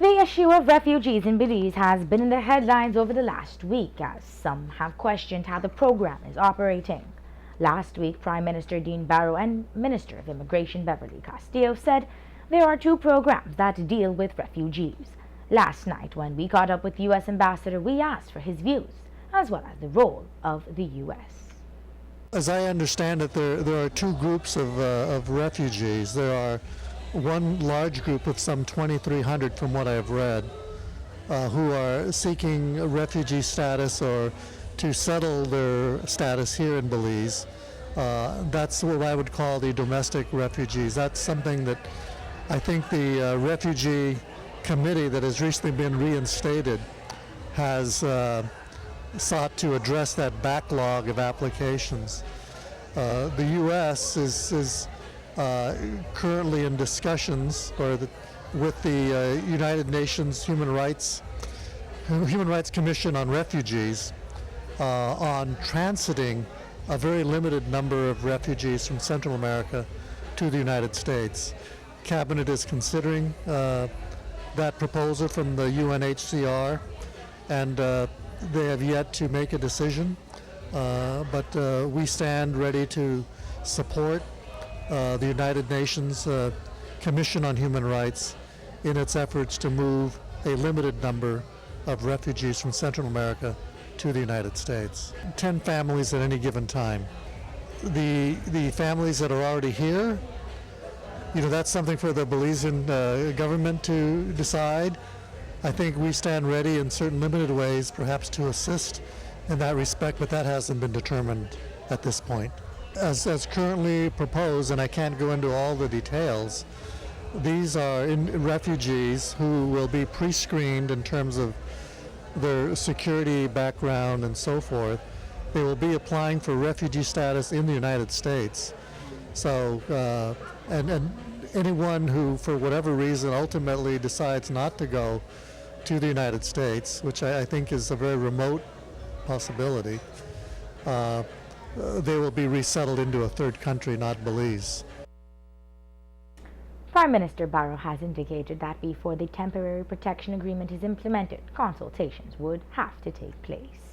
The issue of refugees in Belize has been in the headlines over the last week, as some have questioned how the program is operating. Last week, Prime Minister Dean Barrow and Minister of Immigration Beverly Castillo said there are two programs that deal with refugees. Last night, when we caught up with the U.S. Ambassador, we asked for his views, as well as the role of the U.S. As I understand it, there are two groups of refugees. There are one large group of some 2,300, from what I've read, who are seeking refugee status or to settle their status here in Belize. That's what I would call the domestic refugees. That's something that I think the refugee committee that has recently been reinstated has sought to address that backlog of applications. The U.S. is currently in discussions with the United Nations Human Rights Commission on Refugees on transiting a very limited number of refugees from Central America to the United States. Cabinet is considering that proposal from the UNHCR, and they have yet to make a decision, but we stand ready to support the United Nations Commission on Human Rights in its efforts to move a limited number of refugees from Central America to the United States. 10 families at any given time. The families that are already here, that's something for the Belizean government to decide. I think we stand ready in certain limited ways, perhaps to assist in that respect, but that hasn't been determined at this point. As currently proposed, and I can't go into all the details, these are refugees who will be pre-screened in terms of their security background and so forth. They will be applying for refugee status in the United States. So, and anyone who, for whatever reason, ultimately decides not to go to the United States, which I think is a very remote possibility, they will be resettled into a third country, not Belize. Prime Minister Barrow has indicated that before the temporary protection agreement is implemented, consultations would have to take place.